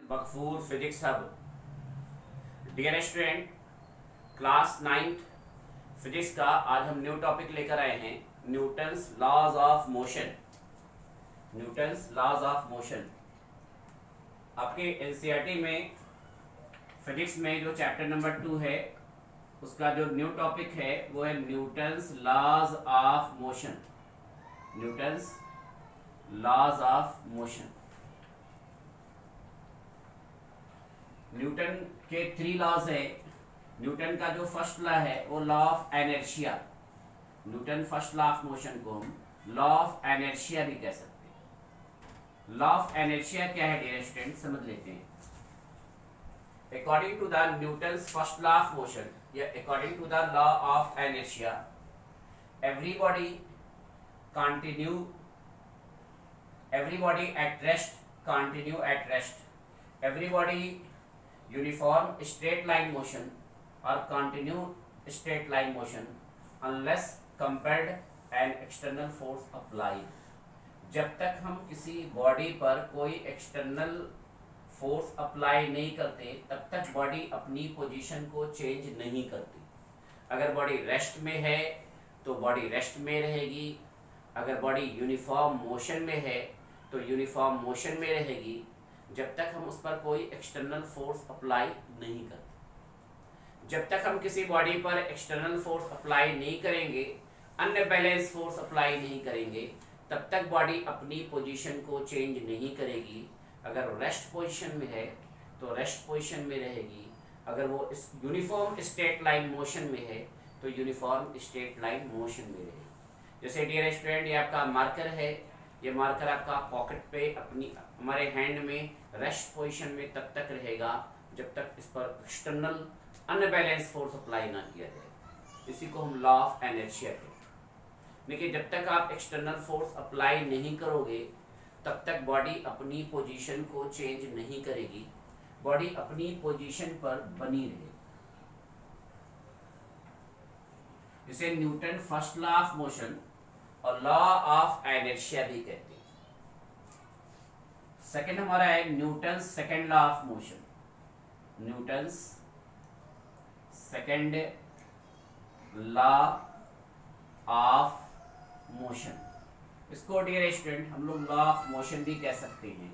बकफूर physics hub. Dear student, class 9th physics का आज हम न्यू टॉपिक लेकर आए हैं, Newton's laws of motion. Newton's laws of motion आपके एनसीईआरटी में फिजिक्स में जो चैप्टर नंबर 2 है उसका जो न्यू टॉपिक है वो है Newton's laws of motion. Newton's laws of motion. Newton के 3 लॉज है। न्यूटन का जो फर्स्ट लॉ है वो law of inertia. Newton first law of motion को हम लॉ ऑफ एनर्शिया भी कह सकते हैं। लॉ ऑफ एनर्शिया क्या है डियर स्टूडेंट, समझ लेते हैं। According to the Newton's first law of motion या according to the law of inertia, everybody at rest continue at rest. Everybody uniform straight line motion or continue straight line motion unless compelled and external force applied. जब तक हम किसी body पर कोई external force apply नहीं करते तब तक बॉडी अपनी पोजीशन को चेंज नहीं करती। अगर बॉडी रेस्ट में है तो बॉडी रेस्ट में रहेगी। अगर बॉडी यूनिफॉर्म मोशन में है तो यूनिफॉर्म मोशन में रहेगी जब तक हम उस पर कोई एक्सटर्नल फोर्स अप्लाई नहीं करते। जब तक हम किसी बॉडी पर एक्सटर्नल फोर्स अप्लाई नहीं करेंगे, अनबैलेंस फोर्स अप्लाई नहीं करेंगे, तब तक बॉडी अपनी पोजीशन को चेंज नहीं करेगी। अगर रेस्ट पोजीशन में है तो रेस्ट पोजीशन में रहेगी। अगर वो इस यूनिफॉर्म स्ट्रेट लाइन मोशन में है तो यूनिफॉर्म स्ट्रेट लाइन मोशन में रहेगी। जैसे डियर स्टूडेंट, ये आपका मार्कर है। ये मार्कर आपका पॉकेट पे अपनी हमारे हैंड में रेस्ट पोजीशन में तब तक रहेगा जब तक इस पर एक्सटर्नल अनबैलेंस फोर्स अप्लाई ना किया जाए। इसी को हम लॉ ऑफ इनर्शिया कहते हैं। देखिए, जब तक आप एक्सटर्नल फोर्स अप्लाई नहीं करोगे तब तक बॉडी अपनी पोजीशन को चेंज नहीं करेगी। बॉडी अपनी पोजीशन पर बनी रहेगी। इसे Newton first law of motion और लॉ ऑफ इनर्शिया भी कहते हैं। सेकंड हमारा है Newton second law of motion. Newton's second law of motion, इसको डियर स्टूडेंट हम लोग लॉ ऑफ मोशन भी कह सकते हैं।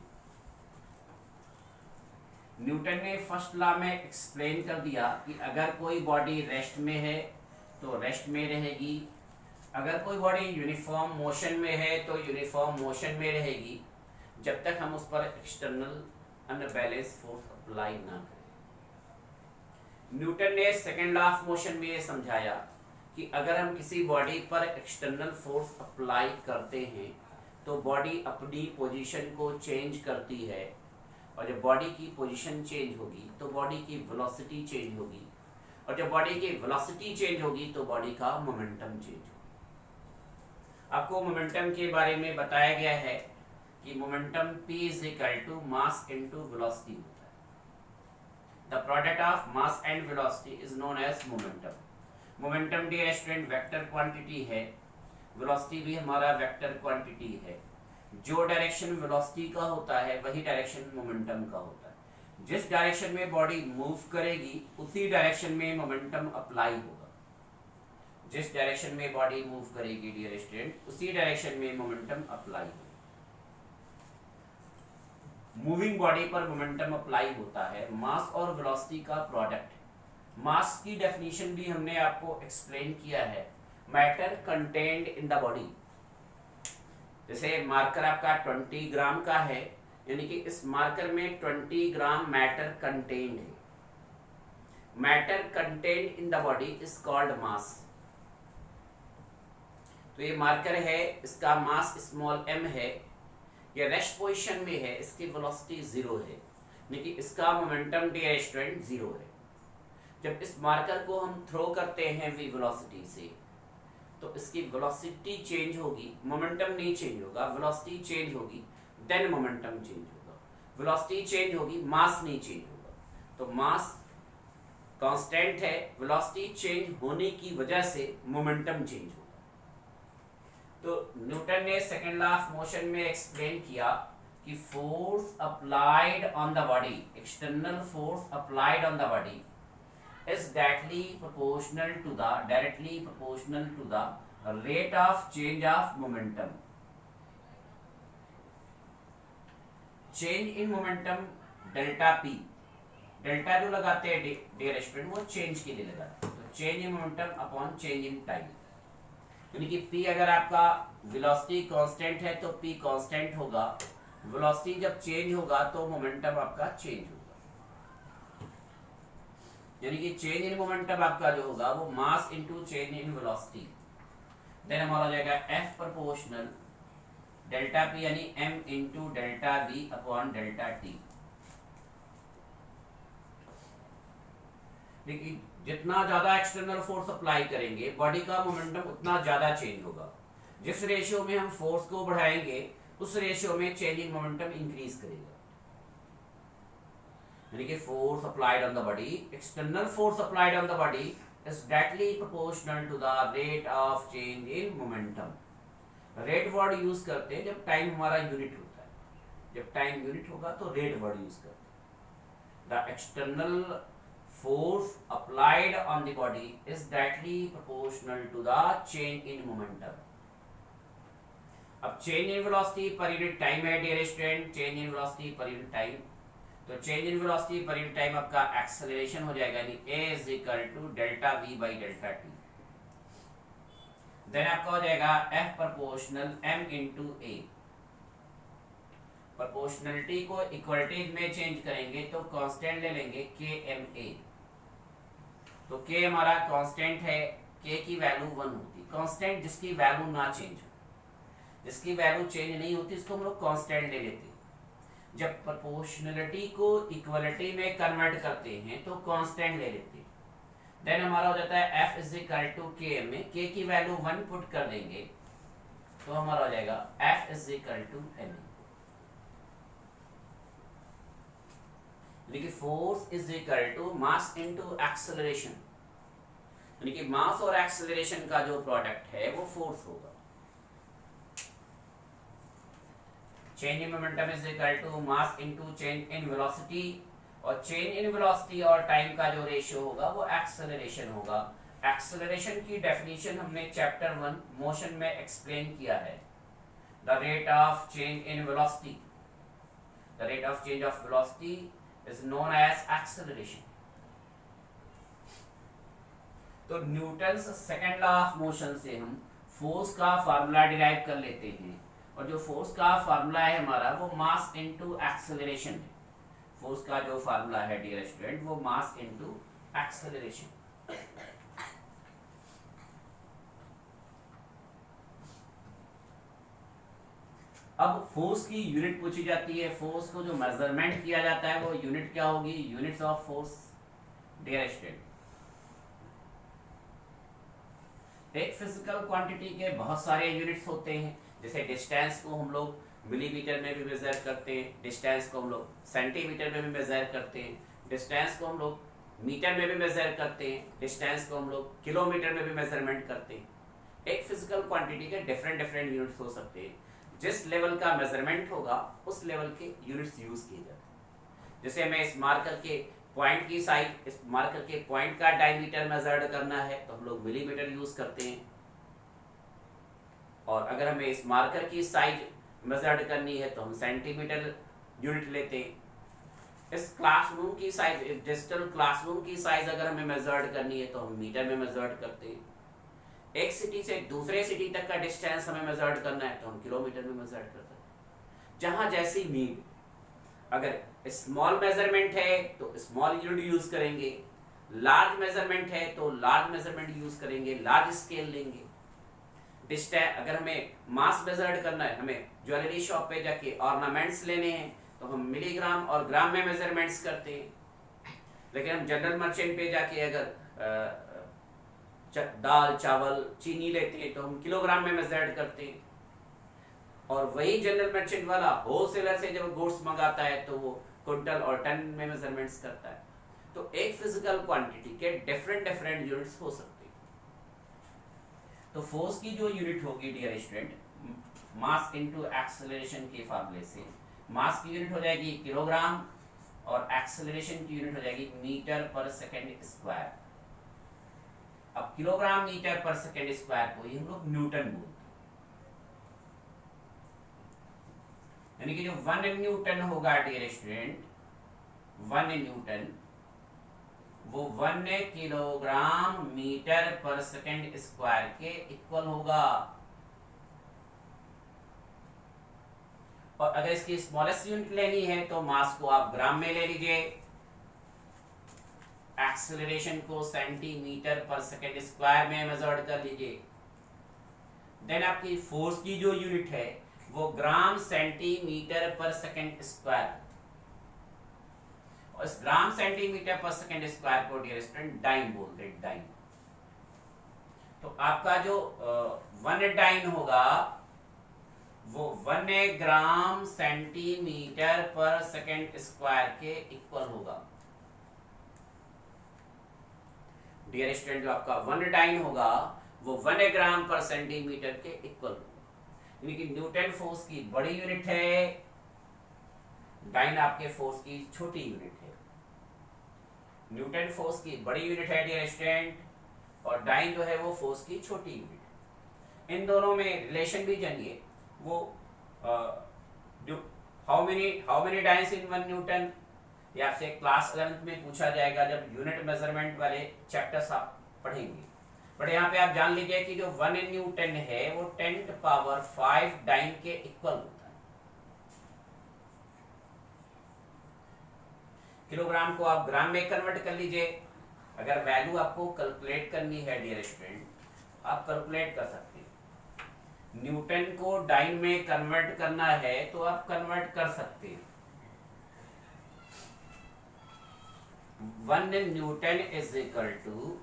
न्यूटन ने फर्स्ट लॉ में एक्सप्लेन कर दिया कि अगर कोई बॉडी रेस्ट में है तो रेस्ट में रहेगी। अगर कोई बॉडी यूनिफॉर्म मोशन में है तो यूनिफॉर्म मोशन में रहेगी जब तक हम उस पर एक्सटर्नल अनबैलेंस फोर्स अप्लाई ना करें। न्यूटन ने सेकंड लॉ ऑफ मोशन में ये समझाया कि अगर हम किसी बॉडी पर एक्सटर्नल फोर्स अप्लाई करते हैं तो बॉडी अपनी पोजीशन को चेंज करती है, और जब बॉडी की पोजीशन चेंज होगी तो बॉडी की वेलोसिटी चेंज होगी, और जब बॉडी की वेलोसिटी चेंज होगी तो बॉडी का मोमेंटम चेंज होगा। आपको मोमेंटम के बारे में बताया गया है कि momentum P is equal to mass into velocity होता है। The product of mass and velocity is known as momentum. Momentum dear student vector quantity है, वेलोसिटी भी हमारा वेक्टर क्वांटिटी है। जो डायरेक्शन वेलोसिटी का होता है वही डायरेक्शन मोमेंटम का होता है। जिस डायरेक्शन में बॉडी मूव करेगी उसी डायरेक्शन में मोमेंटम अप्लाई होगा। जिस डायरेक्शन में बॉडी मूव करेगी डियर स्टूडेंट उसी डायरेक्शन में मोमेंटम अप्लाई होगा। मूविंग बॉडी पर मोमेंटम अप्लाई होता है। मास और वेलोसिटी का प्रोडक्ट। मास की डेफिनेशन भी हमने आपको एक्सप्लेन किया है, matter contained in the body. जैसे मार्कर आपका 20 ग्राम का है, यानी कि इस मार्कर में 20 ग्राम मैटर कंटेन्ड है। Matter contained in the body is called मास। तो ये मार्कर है, इसका मास स्मॉल m है, ये रेस्ट पोजीशन में है, इसकी वेलोसिटी 0 है, लेकिन इसका मोमेंटम डियर स्टूडेंट 0 है। जब इस मार्कर को हम थ्रो करते हैं v वेलोसिटी से तो इसकी वेलोसिटी चेंज होगी, मोमेंटम नहीं चेंज होगा। वेलोसिटी चेंज होगी देन मोमेंटम चेंज होगा। वेलोसिटी चेंज होगी, मास नहीं चेंज होगा। तो मास कांस्टेंट है, वेलोसिटी चेंज होने की वजह से मोमेंटम चेंज होगा। तो न्यूटन ने सेकंड लॉ ऑफ मोशन में एक्सप्लेन किया कि force applied on the body, external force applied on the body is directly proportional to the rate of change of momentum. Change in momentum delta p, delta जो लगाते हैं dear student वो change के लिए लगाते हैं, तो change in momentum upon change in time, यानी कि p अगर आपका वेलोसिटी कांस्टेंट है तो p कांस्टेंट होगा, वेलोसिटी जब चेंज होगा तो मोमेंटम आपका चेंज होगा, यानी कि चेंज इन मोमेंटम आपका जो होगा वो mass into change in velocity, then हमारा हो जाएगा F प्रोपोर्शनल डेल्टा p यानी m into delta v upon delta t। देखिए जितना ज्यादा एक्सटर्नल फोर्स अप्लाई करेंगे बॉडी का मोमेंटम उतना ज्यादा चेंज होगा, जिस रेशियो में हम फोर्स को बढ़ाएंगे उस रेशियो में चेंज इन मोमेंटम इंक्रीज करेगा, यानी कि force applied on the body, external force applied on the body is directly proportional to the rate of change in momentum. Rate word use करते हैं जब टाइम हमारा यूनिट होता है, जब टाइम यूनिट होगा तो रेट वर्ड यूज करते हैं। The external force applied on the body is directly proportional to the change in momentum। अब change in velocity per unit time है dear student, change in velocity per unit time, तो change in velocity per unit time आपका acceleration हो जाएगा, यानी a is equal to delta v by delta t, then आपका हो जाएगा F proportional m into a। Proportionality को equalities में चेंज करेंगे तो कांस्टेंट ले लेंगे kma, तो k हमारा कांस्टेंट है, k की वैल्यू 1 होती, कांस्टेंट जिसकी वैल्यू ना चेंज हो, जिसकी वैल्यू चेंज नहीं होती इसको हम लोग कांस्टेंट ले लेते हैं। जब प्रोपोर्शनलिटी को इक्वलिटी में कन्वर्ट करते हैं तो कांस्टेंट ले लेते हैं, देन हमारा हो जाता है F is equal to k में k की वैल्यू 1 पुट कर देंगे तो हमारा हो जाएगा F is equal to m, यानी कि force is equal to mass into acceleration, यानी कि मास और एक्सेलरेशन का जो प्रोडक्ट है वो फोर्स होगा। Change in momentum is equal to mass into change in velocity, और चेंज इन वेलोसिटी और टाइम का जो रेशियो होगा वो एक्सेलरेशन होगा। एक्सेलरेशन की डेफिनेशन हमने चैप्टर 1 मोशन में एक्सप्लेन किया है, the rate of change in velocity, the rate of change of velocity is known as acceleration। तो Newton's second law of motion से हम फोर्स का फार्मूला डिराइव कर लेते हैं, और जो फोर्स का फार्मूला है हमारा वो मास इनटू एक्सेलरेशन है। फोर्स का जो फार्मूला है डियर स्टूडेंट वो मास इनटू एक्सेलरेशन। अब फोर्स की यूनिट पूछी जाती है, फोर्स को जो मेजरमेंट किया जाता है वो यूनिट क्या होगी, units of force dear student. एक फिजिकल क्वांटिटी के बहुत सारे यूनिट्स होते हैं, जैसे डिस्टेंस को हम लोग मिलीमीटर में भी मेजर करते हैं, डिस्टेंस को हम लोग सेंटीमीटर में भी मेजर करते हैं, डिस्टेंस को हम लोग मीटर में भी मेजर करते हैं, डिस्टेंस को हम लोग किलोमीटर में भी मेजरमेंट करते हैं। एक फिजिकल क्वांटिटी के डिफरेंट यूनिट्स हो सकते हैं, जिस लेवल का मेजरमेंट होगा उस लेवल के यूनिट्स यूज किए जाते हैं। जैसे हमें इस मार्कर के पॉइंट की साइज, इस मार्कर के पॉइंट का डायमीटर मेजर करना है तो हम लोग मिलीमीटर यूज करते हैं, और अगर हमें इस मार्कर की साइज मेजर करनी है तो हम सेंटीमीटर यूनिट लेते हैं। इस क्लासरूम की साइज, डिजिटल क्लासरूम की साइज अगर हमें मेजर करनी है तो हम मीटर में मेजर करते हैं। एक सिटी से दूसरे सिटी तक का डिस्टेंस हमें मेजर करना है तो हम किलोमीटर में मेजर करते हैं। जहां जैसी नीड, अगर स्मॉल मेजरमेंट है तो स्मॉल यूनिट यूज करेंगे, लार्ज मेजरमेंट है तो लार्ज मेजरमेंट यूज करेंगे, लार्ज स्केल लेंगे। डिस्टेंस, अगर हमें मास मेजर करना है, हमें ज्वेलरी शॉप पे जाके ऑर्नामेंट्स लेने हैं तो हम मिलीग्राम और ग्राम में मेजरमेंट्स करते हैं। लेकिन हम जनरल मर्चेंट पे जाके अगर दाल चावल चीनी लेते हैं तो हम किलोग्राम में मेजर करते हैं, और वही जनरल मर्चेंट वाला होलसेलर से जब गुड्स मंगाता है तो वो क्विंटल और टन में मेजरमेंट्स करता है। तो एक फिजिकल क्वांटिटी के डिफरेंट यूनिट्स हो सकते हैं। तो फोर्स की जो यूनिट होगी dear student, mass into acceleration के फार्मूले से मास की यूनिट हो जाएगी किलोग्राम और एक्सेलरेशन की यूनिट हो जाएगी मीटर पर सेकेंड स्क्वायर। अब किलोग्राम मीटर पर सेकेंड स्क्वायर को ही हम लोग न्यूटन बोलते हैं, यानी कि जो 1 न्यूटन होगा डियर स्टूडेंट, 1 न्यूटन वो 1 किलोग्राम मीटर पर सेकेंड स्क्वायर के इक्वल होगा। और अगर इसकी स्मॉलेस्ट यूनिट लेनी है तो मास को आप ग्राम में ले लीजिए, एक्सेलरेशन को सेंटीमीटर पर सेकेंड स्क्वायर में मेजर्ड कर लीजिए। देन आपकी फोर्स की जो यूनिट है वो ग्राम सेंटीमीटर पर सेकेंड स्क्वायर, और इस ग्राम सेंटीमीटर पर सेकेंड स्क्वायर को डियर स्टूडेंट डाइन बोलते हैं, डाइन। तो आपका जो 1 डाइन होगा वो 1 ग्राम सेंटीमीटर पर सेकेंड स्क्वायर के इक्वल होगा। डियर स्टूडेंट जो आपका 1 डाइन होगा वो 1 ग्राम पर सेंटीमीटर के इक्वल होगा, यानी कि न्यूटन फोर्स की बड़ी यूनिट है, डाइन आपके फोर्स की छोटी यूनिट है। न्यूटन फोर्स की बड़ी यूनिट है डियर स्टूडेंट, और डाइन जो है वो फोर्स की छोटी यूनिट है। इन दोनों में रिलेशन भी जानिए, वो how many dance in 1 Newton, ये आपसे क्लास 11th में पूछा जाएगा जब यूनिट मेजरमेंट वाले चैप्टर्स आप पढ़ेंगे। बट यहाँ पे आप जान लीजिए कि जो 1 न्यूटन है वो 10⁵ डाइन के इक्वल होता है। किलोग्राम को आप ग्राम में कन्वर्ट कर लीजिए। अगर वैल्यू आपको कैलकुलेट करनी है डियर स्टूडेंट, आप कैलकुलेट कर सकते हैं। न्यूटन को डाइन में कन्वर्ट करना है तो आप कन्वर्ट कर सकते हैं। 1 newton is equal to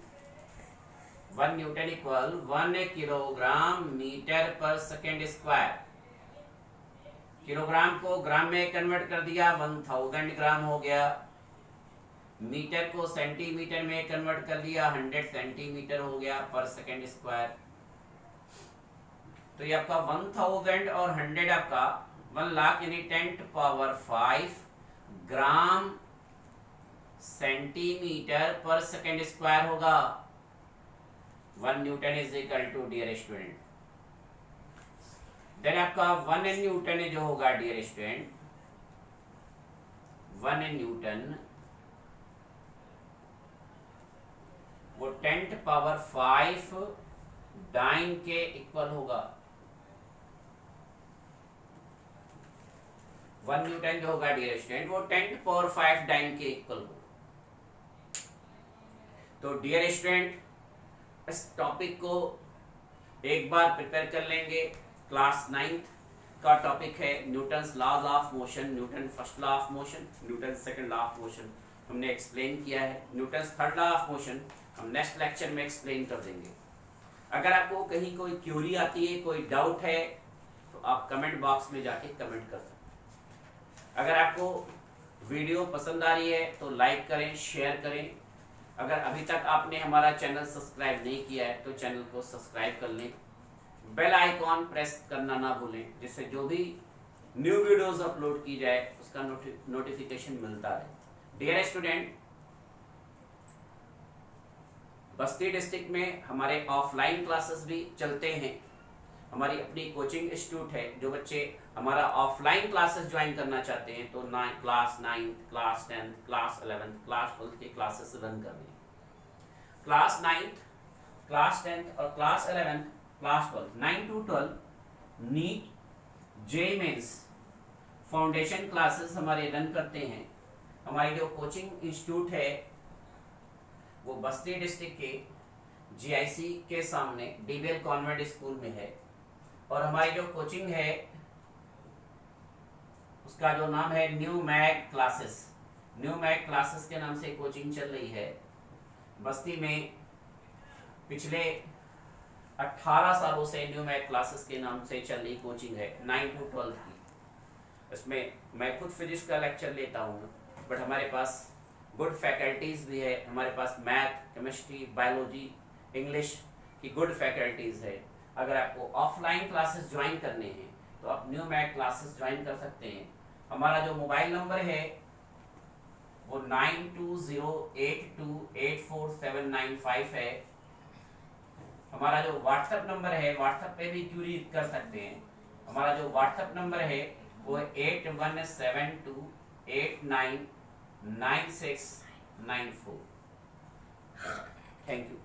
1 newton equal 1 kilogram metre पर सेकेंड स्क्वायर। किलोग्राम को ग्राम में कन्वर्ट कर दिया, 1000 ग्राम हो गया। मीटर को सेंटीमीटर में कन्वर्ट कर दिया, 100 सेंटीमीटर हो गया पर सेकेंड स्क्वायर। तो ये आपका 1000 और 100 आपका 1 लाख यानी 10⁵ ग्राम सेंटीमीटर पर सेकेंड स्क्वायर होगा। 1 newton is equal to dear student, then आपका 1 न्यूटन जो होगा डियर स्टूडेंट, 1 न्यूटन वो 10⁵ डाइन के इक्वल होगा। 1 न्यूटन जो होगा डियर स्टूडेंट वो 10⁵ डाइन के इक्वल होगा। तो डियर स्टूडेंट इस टॉपिक को एक बार प्रिपेयर कर लेंगे। क्लास 9th का टॉपिक है Newton's laws of motion, Newton first law of motion, Newton second law of motion हमने एक्सप्लेन किया है। Newton's third law of motion हम नेक्स्ट लेक्चर में एक्सप्लेन कर देंगे। अगर आपको कहीं कोई क्यूरी आती है, कोई डाउट है, तो आप कमेंट बॉक्स में जाके कमेंट कर सकते हैं। अगर आपको वीडियो पसंद आ रही है तो लाइक करें, शेयर करें। अगर अभी तक आपने हमारा चैनल सब्सक्राइब नहीं किया है तो चैनल को सब्सक्राइब कर लें, बेल आइकॉन प्रेस करना ना भूलें, जिससे जो भी न्यू वीडियोस अपलोड की जाए उसका नोटिफिकेशन मिलता है। डियर स्टूडेंट, बस्ती डिस्ट्रिक्ट में हमारे ऑफलाइन क्लासेस भी चलते हैं। हमारी अपनी कोचिंग इंस्टीट्यूट है। जो बच्चे हमारा ऑफलाइन क्लासेस ज्वाइन करना चाहते हैं तो class 9th, class 10th, class 11th, class 12th की क्लासेस रन कर रहे हैं। क्लास 9th, क्लास 10th और class 11th, class 12, 9 to 12 NEET, JEE mains foundation classes हमारे रन करते हैं। हमारी जो कोचिंग इंस्टीट्यूट है वो बस्ती डिस्ट्रिक्ट के जीआईसी के सामने डीबीएल कॉन्वेंट स्कूल में है। और हमारी जो कोचिंग है उसका जो नाम है new mag classes, new mag classes के नाम से कोचिंग चल रही है। बस्ती में पिछले 18 सालों से न्यू मैग क्लासेस के नाम से चल रही कोचिंग है 9 to 12 की। इसमें मैं खुद फिजिक्स का लेक्चर लेता हूँ, बट हमारे पास गुड फैकल्टीज भी है। हमारे पास मैथ, केमिस्ट्री, बायोलॉजी, इंग्लिश की गुड फैकल्टीज है। अगर आपको ऑफलाइन क्लासेस ज्वाइन करने हैं तो आप न्यू मैग क्लासेस ज्वाइन कर सकते हैं। हमारा जो मोबाइल नंबर है वो 9208284795 है। हमारा जो व्हाट्सएप नंबर है, व्हाट्सएप पे भी क्यूरी कर सकते हैं। हमारा जो व्हाट्सएप नंबर है वो 8172899694। Thank you.